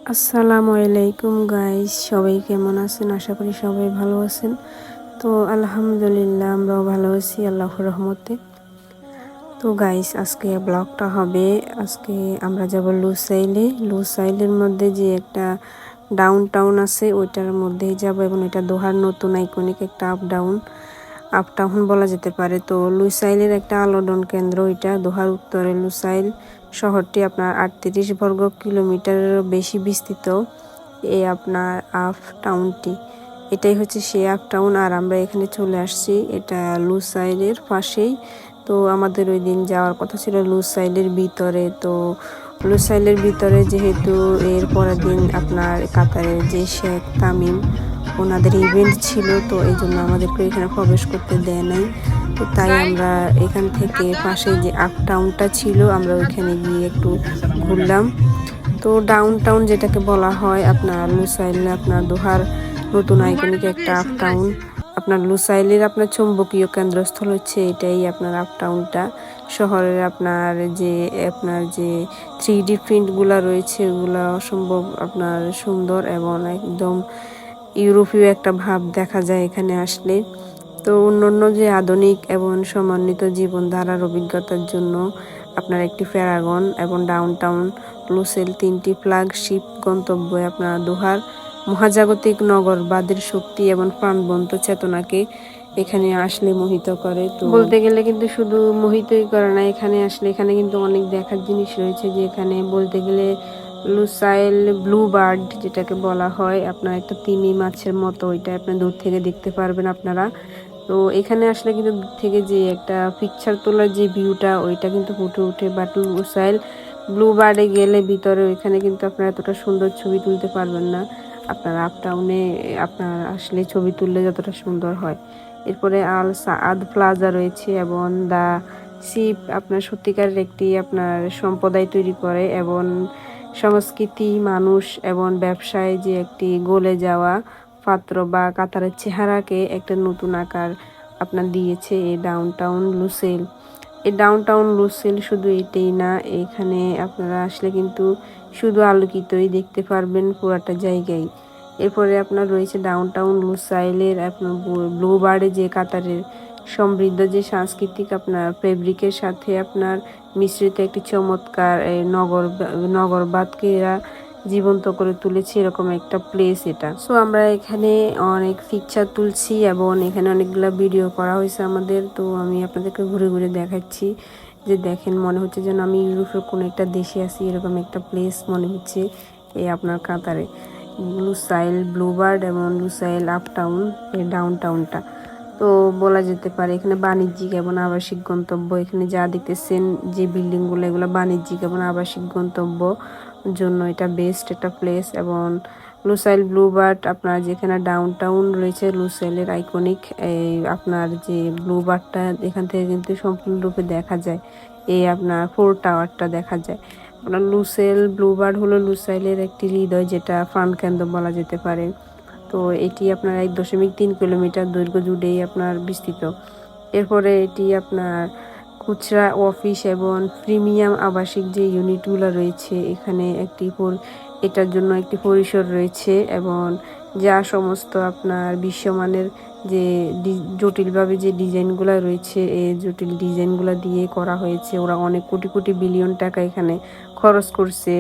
আসসালামু আলাইকুম গাইস, সবাই কেমন আছেন? আশা করি সবাই ভালো আছেন। তো আলহামদুলিল্লাহ আমরাও ভালো আছি আল্লাহর রহমতে। তো গাইস, আজকে ব্লগটা হবে, আজকে আমরা যাব লুসাইলে। লুসাইলের মধ্যে যে একটা ডাউন টাউন আছে ওইটার মধ্যেই যাব, এবং এটা দোহার নতুন আইকনিক একটা আপ টাউন বলা যেতে পারে। তো লুসাইলের একটা আলোড়ন কেন্দ্র এটা, দোহার উত্তরে লুসাইল শহরটি আপনার 38 বর্গ কিলোমিটারেরও বেশি বিস্তৃত। এই আপনার আপ টাউনটি, এটাই হচ্ছে সেই আপ টাউন। আর আমরা এখানে চলে আসছি, এটা লুসাইলের পাশেই। তো আমাদের ওই দিন যাওয়ার কথা ছিল লুসাইলের ভিতরে। তো লুসাইলের ভিতরে যেহেতু এর পরের দিন আপনার কাতারের যে শেখ তামিম ওনাদের ইভেন্ট ছিল, তো এই জন্য আমাদেরকে এখানে প্রবেশ করতে দেয় নাই। তো তাই আমরা এখান থেকে পাশে যে আপ টাউনটা ছিল আমরা ওইখানে গিয়ে একটু ঘুরলাম। তো ডাউন টাউন যেটাকে বলা হয় আপনার লুসাইলে, আপনার দোহার নতুন আইকনিক একটা আপ টাউন। আপনার লুসাইলের আপনার চৌম্বকীয় কেন্দ্রস্থল হচ্ছে এটাই আপনার আপ টাউনটা। শহরের আপনার যে 3D প্রিন্টগুলো রয়েছে ওগুলো অসম্ভব আপনার সুন্দর, এবং একদম ইউরোপীয় একটা ভাব দেখা যায় এখানে আসলে। তো অন্যান্য যে আধুনিক এবং সমন্বিত জীবনধারার অভিজ্ঞতার জন্য আপনার একটি প্যারাগন এবং ডাউনটাউন লুসেল তিনটি ফ্ল্যাগশিপ গন্তব্য আপনার দোহার মহাজাগতিক নগরবাদের শক্তি এবং প্রাণবন্ত চেতনাকে এখানে আসলে মোহিত করে। তো বলতে গেলে কিন্তু শুধু মোহিতই করে না, এখানে আসলে এখানে কিন্তু অনেক দেখার জিনিস রয়েছে। যে এখানে বলতে গেলে লুসাইল ব্লু বার্ড যেটাকে বলা হয়, আপনার একটা তিমি মাছের মতো, ওইটা আপনার দূর থেকে দেখতে পারবেন আপনারা। তো এখানে আসলে কিন্তু দূর থেকে যে একটা পিকচার তোলার যে ভিউটা ওইটা কিন্তু ফুটে ওঠে। বাট লুসাইল ব্লু বার্ডে গেলে ভিতরে ওইখানে কিন্তু আপনারা এতটা সুন্দর ছবি তুলতে পারবেন না, আপনার আপ টাউনে আপনার আসলে ছবি তুললে যতটা সুন্দর হয়। এরপরে আল সাআদ প্লাজা রয়েছে, এবং দা শিপ আপনার সত্যিকারের একটি আপনার সম্প্রদায় তৈরি করে, এবং সংস্কৃতি, মানুষ এবং ব্যবসায় যে একটি গলে যাওয়া পাত্র বা কাতারের চেহারাকে একটা নতুন আকার আপনার দিয়েছে এই ডাউনটাউন লুসেল। এই ডাউনটাউন লুসেল শুধু এটাই না, এখানে আপনারা আসলে কিন্তু শুধু আলোকিতই দেখতে পারবেন পুরাটা জায়গায়। এরপরে আপনার রয়েছে ডাউনটাউন লুসাইলের আপনার ব্লু বার্ডে যে কাতারের সমৃদ্ধ যে সাংস্কৃতিক আপনার ফেব্রিকের সাথে আপনার মিশ্রিত একটি চমৎকার নগরবাদকে এরা জীবন্ত করে তুলেছে, এরকম একটা প্লেস এটা। সো আমরা এখানে অনেক পিকচার তুলছি এবং এখানে অনেকগুলো ভিডিও করা হয়েছে আমাদের। তো আমি আপনাদেরকে ঘুরে ঘুরে দেখাচ্ছি, যে দেখেন মনে হচ্ছে যেন আমি ইউরোপের কোনো একটা দেশে আছি, এরকম একটা প্লেস মনে হচ্ছে এই আপনার কাতারে। লুসাইল ব্লুবার্ড এবং লুসাইল আপ টাউন, এই ডাউন টাউনটা তো বলা যেতে পারে এখানে বাণিজ্যিক এবং আবাসিক গন্তব্য। এখানে যা দেখতেছেন যে বিল্ডিংগুলো, এগুলো বাণিজ্যিক এবং আবাসিক গন্তব্য জন্য এটা বেস্ট একটা প্লেস। এবং লুসাইল ব্লুবার্ড আপনার যেখানে ডাউনটাউন রয়েছে লুসাইলের আইকনিক এই আপনার যে ব্লুবার্ডটা এখান থেকে কিন্তু সম্পূর্ণরূপে দেখা যায়, এই আপনার 4 টাওয়ারটা দেখা যায়। আপনার লুসেল ব্লুবার্ড হলো লুসাইলের একটি হৃদয়, যেটা প্রাণকেন্দ্র বলা যেতে পারে। তো এটি আপনার 1.3 কিলোমিটার দৈর্ঘ্য জুড়েই আপনার বিস্তৃত। এরপরে এটি আপনার খুচরা অফিস এবং প্রিমিয়াম আবাসিক যে ইউনিটগুলো রয়েছে এখানে এটার জন্য একটি পরিসর রয়েছে, এবং যা সমস্ত আপনার বিশ্বমানের যে জটিলভাবে যে ডিজাইনগুলো রয়েছে এই জটিল ডিজাইনগুলো দিয়ে করা হয়েছে। ওরা অনেক কোটি কোটি বিলিয়ন টাকা এখানে খরচ করছে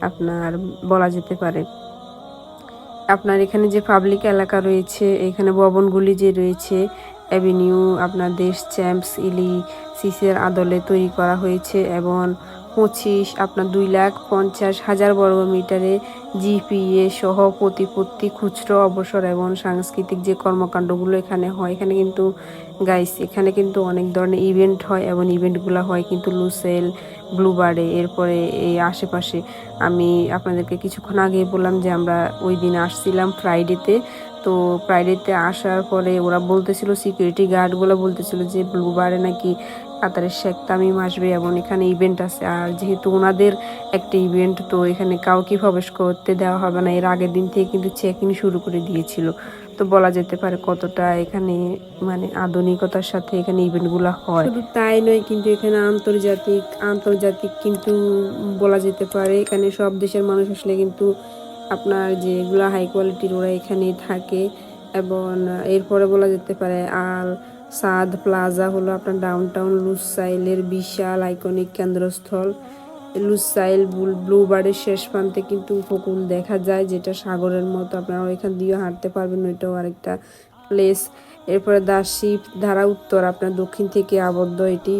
আপনার বলা যেতে পারে। আপনার এখানে যে পাবলিক এলাকা রয়েছে, এখানে ভবনগুলি যে রয়েছে অ্যাভিনিউ আপনার দেশ চ্যাম্পস সিসের আদলে তৈরি করা হয়েছে, এবং 25 আপনার 2,50,000 বর্গমিটারে জিপিএ সহ প্রতিপত্তি খুচরো অবসর এবং সাংস্কৃতিক যে কর্মকাণ্ডগুলো এখানে হয়। এখানে কিন্তু গাইস এখানে কিন্তু অনেক ধরনের ইভেন্ট হয়, এবং ইভেন্টগুলো হয় কিন্তু লুসেল ব্লুবার্ডে। এরপরে এই আশেপাশে আমি আপনাদেরকে কিছুক্ষণ আগে বললাম যে আমরা ওই দিন আসছিলাম ফ্রাইডেতে। তো ফ্রাইডেতে আসার পরে ওরা বলতেছিল, সিকিউরিটি গার্ডগুলো বলতেছিল যে ব্লুবার্ডে নাকি কাতারের শেখ তামিম আসবে এবং এখানে ইভেন্ট আছে। আর যেহেতু ওনাদের একটা ইভেন্ট, তো এখানে কাউকে প্রবেশ করতে দেওয়া হবে না। এর আগের দিন থেকে কিন্তু চেক ইন শুরু করে দিয়েছিল। তো বলা যেতে পারে কতটা এখানে মানে আধুনিকতার সাথে এখানে ইভেন্টগুলো হয়। শুধু তাই নয়, কিন্তু এখানে আন্তর্জাতিক কিন্তু বলা যেতে পারে এখানে সব দেশের মানুষ আসলে কিন্তু আপনার যেগুলো হাই কোয়ালিটির ওরা এখানেই থাকে। এবং এরপরে বলা যেতে পারে আল সাদ প্লাজা হলো আপনার ডাউনটাউন লুসাইলের বিশাল আইকনিক কেন্দ্রস্থল। লুসাইল ব্লুবার্ডের শেষ প্রান্তে কিন্তু উপকূল দেখা যায়, যেটা সাগরের মতো, আপনারা ওইখান দিয়েও হাঁটতে পারবেন, ওইটাও আরেকটা প্লেস। এরপরে দা শিপ ধারা উত্তর আপনার দক্ষিণ থেকে আবদ্ধ। এটি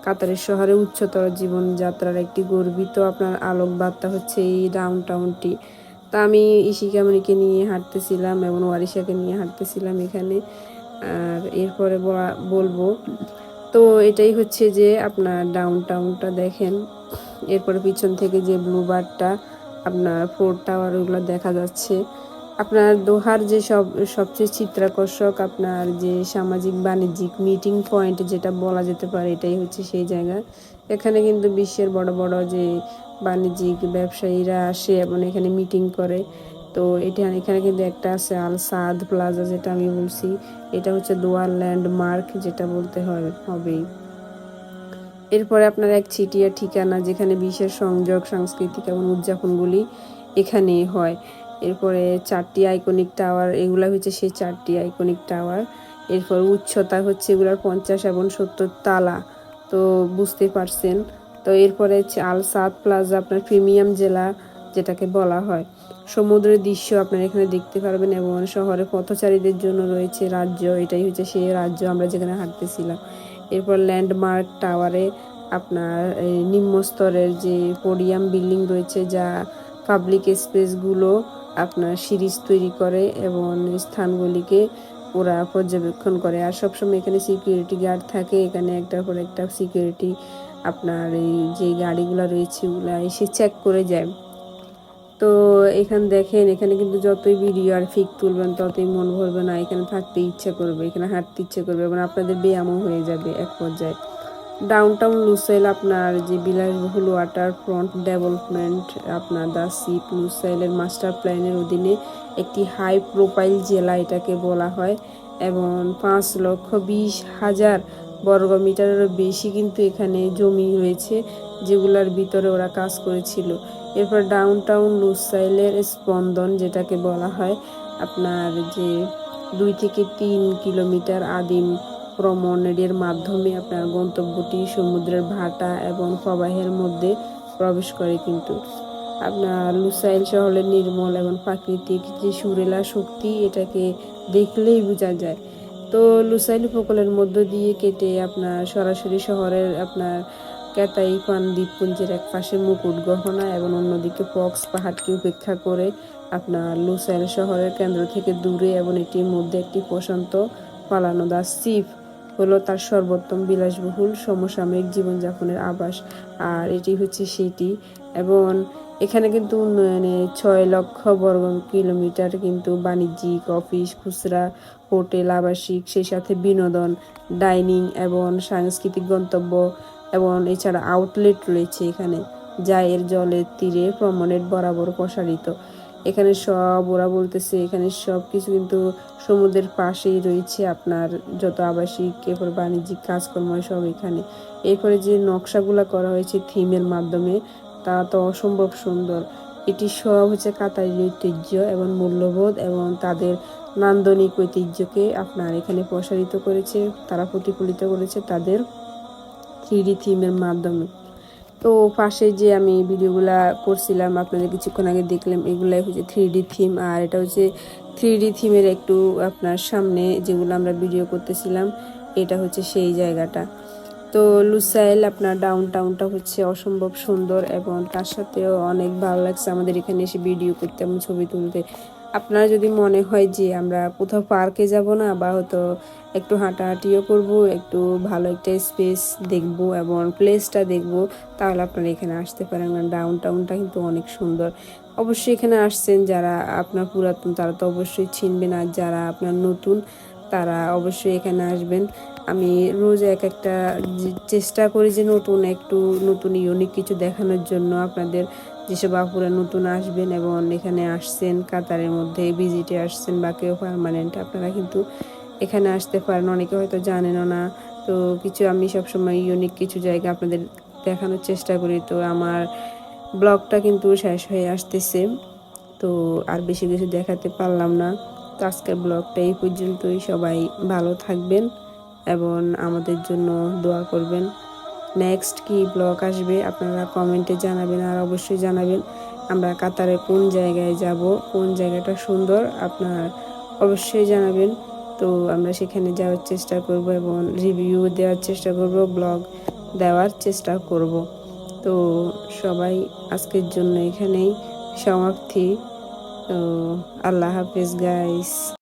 কাতারের শহরে উচ্চতর জীবনযাত্রার একটি গর্বিত আপনার আলোক বার্তা হচ্ছে এই ডাউনটাউনটি। তা আমি ইশিকামণিকে নিয়ে হাঁটতেছিলাম এবং ওয়ারিশাকে নিয়ে হাঁটতেছিলাম এখানে। আর এরপরে বলবো তো এটাই হচ্ছে যে আপনার ডাউনটাউনটা দেখেন। এরপরে পিছন থেকে যে ব্লুবার্ডটা আপনার 4 টাওয়ার ওগুলো দেখা যাচ্ছে। আপনার দোহার যে সবচেয়ে চিত্রাকর্ষক আপনার যে সামাজিক বাণিজ্যিক মিটিং পয়েন্ট যেটা বলা যেতে পারে, এটাই হচ্ছে সেই জায়গা। এখানে কিন্তু বিশ্বের বড় বড় যে বাণিজ্যিক ব্যবসায়ীরা আসে এবং এখানে মিটিং করে। তো এখানে কিন্তু একটা আছে আল সাদ প্লাজা, যেটা আমি বলছি, এটা হচ্ছে দোয়ার ল্যান্ডমার্ক যেটা বলতে হবেই। এরপরে আপনার এক ছিটিয়া ঠিকানা, যেখানে বিশ্বের সংযোগ সাংস্কৃতিক এবং উদযাপনগুলি এখানে হয়। এরপরে 4টি আইকনিক টাওয়ার, এগুলা হচ্ছে সেই 4টি আইকনিক টাওয়ার। এরপর উচ্চতা হচ্ছে এগুলার 50 এবং 70 তালা, তো বুঝতে পারছেন। তো এরপরে আল সাদ প্লাজা আপনার প্রিমিয়াম জেলা যেটাকে বলা হয়। সমুদ্রের দৃশ্য আপনারা এখানে দেখতে পারবেন এবং শহরে পথচারীদের জন্য রয়েছে রাজ্য, এটাই হচ্ছে সেই রাজ্য আমরা যেখানে হাঁটতেছিলাম। এরপর ল্যান্ডমার্ক টাওয়ারে আপনার নিম্ন স্তরের যে পোডিয়াম বিল্ডিং রয়েছে, যা পাবলিক স্পেসগুলো আপনার সিরিজ তৈরি করে এবং স্থানগুলিকে ওরা পর্যবেক্ষণ করে। আর সবসময় এখানে সিকিউরিটি গার্ড থাকে, এখানে একটার পর একটা সিকিউরিটি আপনার এই যে গাড়িগুলো রয়েছে ওগুলা এসে চেক করে যায়। তো এখানে দেখেন, এখানে কিন্তু যতই ভিডিও আর ফিক তুলবেন ততই মন ভরবে না, এখানে থাকতে ইচ্ছে করবে, এখানে হাঁটতে ইচ্ছে করবে এবং আপনাদের ব্যায়ামও হয়ে যাবে এক পর্যায়ে। ডাউনটাউন লুসাইল আপনার যে বিলাসবহুল ওয়াটার ফ্রন্ট ডেভেলপমেন্ট আপনার দা শিপ লুসাইলের মাস্টার প্ল্যানের অধীনে একটি হাই প্রোফাইল জেলা এটাকে বলা হয় এবং 5,20,000 বর্গমিটারেরও বেশি কিন্তু এখানে জমি রয়েছে, যেগুলোর ভিতরে ওরা কাজ করেছিল। এরপর ডাউনটাউন লুসাইলের স্পন্দন যেটাকে বলা হয় আপনার যে 2 থেকে 3 কিলোমিটার আদিম প্রমনেডের মাধ্যমে আপনার গন্তব্যটি সমুদ্রের ভাটা এবং প্রবাহের মধ্যে প্রবেশ করে। কিন্তু আপনার লুসাইল শহরের নির্মল এবং প্রাকৃতিক যে সুরেলা শক্তি, এটাকে দেখলেই বোঝা যায়। তো লুসাইল উপকূলের মধ্য দিয়ে কেটে আপনার সরাসরি শহরের আপনার ক্যাতাইফান দ্বীপপুঞ্জের এক পাশে মুকুট গহনা এবং অন্যদিকে পক্স পাহাড়কে উপেক্ষা করে আপনার লুসাইল শহরের কেন্দ্র থেকে দূরে এবং এটির মধ্যে একটি প্রশান্ত পালানো দা শিপ হলো তার সর্বোত্তম বিলাসবহুল সমসাময়িক জীবনযাপনের আবাস। আর এটি হচ্ছে সেটি। এবং এখানে কিন্তু উন্নয়নে 6 লক্ষ বর্গ কিলোমিটার কিন্তু বাণিজ্যিক অফিস, খুচরা, হোটেল, আবাসিক, সেই সাথে বিনোদন, ডাইনিং এবং সাংস্কৃতিক গন্তব্য এবং এছাড়া আউটলেট রয়েছে এখানে, যা এর জলের তীরে প্রমনেড বরাবর প্রসারিত। এখানে সব ওরা বলতেছে এখানে সব কিছু কিন্তু সমুদ্রের পাশেই রয়েছে, আপনার যত আবাসিক এরপর বাণিজ্যিক কাজকর্ম সব এখানে। এরপরে যে নকশাগুলো করা হয়েছে থিমের মাধ্যমে, তা তো অসম্ভব সুন্দর। এটি সব হচ্ছে কাতারের ঐতিহ্য এবং মূল্যবোধ এবং তাদের নান্দনিক ঐতিহ্যকে আপনার এখানে প্রসারিত করেছে, তারা প্রতিফলিত করেছে তাদের 3D থিমের মাধ্যমে। তো পাশে যে আমি ভিডিওগুলা করছিলাম আপনাদের কিছুক্ষণ আগে দেখলাম, এগুলাই হচ্ছে 3D থিম। আর এটা হচ্ছে 3D থিমের একটু আপনার সামনে যেগুলো আমরা ভিডিও করতেছিলাম, এটা হচ্ছে সেই জায়গাটা। তো লুসাইল আপনার ডাউনটাউনটা হচ্ছে অসম্ভব সুন্দর এবং তার সাথেও অনেক ভালো লাগছে আমাদের এখানে এসে ভিডিও করতে এবং ছবি তুলতে। আপনারা যদি মনে হয় যে আমরা কোথাও পার্কে যাব না বা হয়তো একটু হাঁটাহাঁটিও করব, একটু ভালো একটা স্পেস দেখব এবং প্লেসটা দেখব, তাহলে আপনারা এখানে আসতে পারেন। ডাউনটাউনটা কিন্তু অনেক সুন্দর। অবশ্যই এখানে আসছেন যারা আপনার পুরাতন তারা তো অবশ্যই চিনবেন, আর যারা আপনার নতুন তারা অবশ্যই এখানে আসবেন। আমি রোজ একটা চেষ্টা করি যে নতুন ইউনিক কিছু দেখানোর জন্য আপনাদের, যেসব আপুরা নতুন আসবেন এবং এখানে আসছেন কাতারের মধ্যে ভিজিটে আসছেন বা কেউ পার্মানেন্ট, আপনারা কিন্তু এখানে আসতে পারেন। অনেকে হয়তো জানেনও না। তো আমি সবসময় ইউনিক কিছু জায়গা আপনাদের দেখানোর চেষ্টা করি। তো আমার ব্লগটা কিন্তু শেষ হয়ে আসতেছে। তো আর বেশি কিছু দেখাতে পারলাম না। তো আজকের ব্লগটা এই পর্যন্তই। সবাই ভালো থাকবেন এবং আমাদের জন্য দোয়া করবেন। নেক্সট কি ব্লগ আসবে আপনারা কমেন্টে জানাবেন, আর অবশ্যই জানাবেন আমরা কাতারে কোন জায়গায় যাব, কোন জায়গাটা সুন্দর আপনারা অবশ্যই জানাবেন। তো আমরা সেখানে যাওয়ার চেষ্টা করব এবং রিভিউ দেওয়ার চেষ্টা করব, ব্লগ দেওয়ার চেষ্টা করব। তো সবাই আজকের জন্য এখানেই সমাপ্তি। তো আল্লাহ হাফেজ গাইস।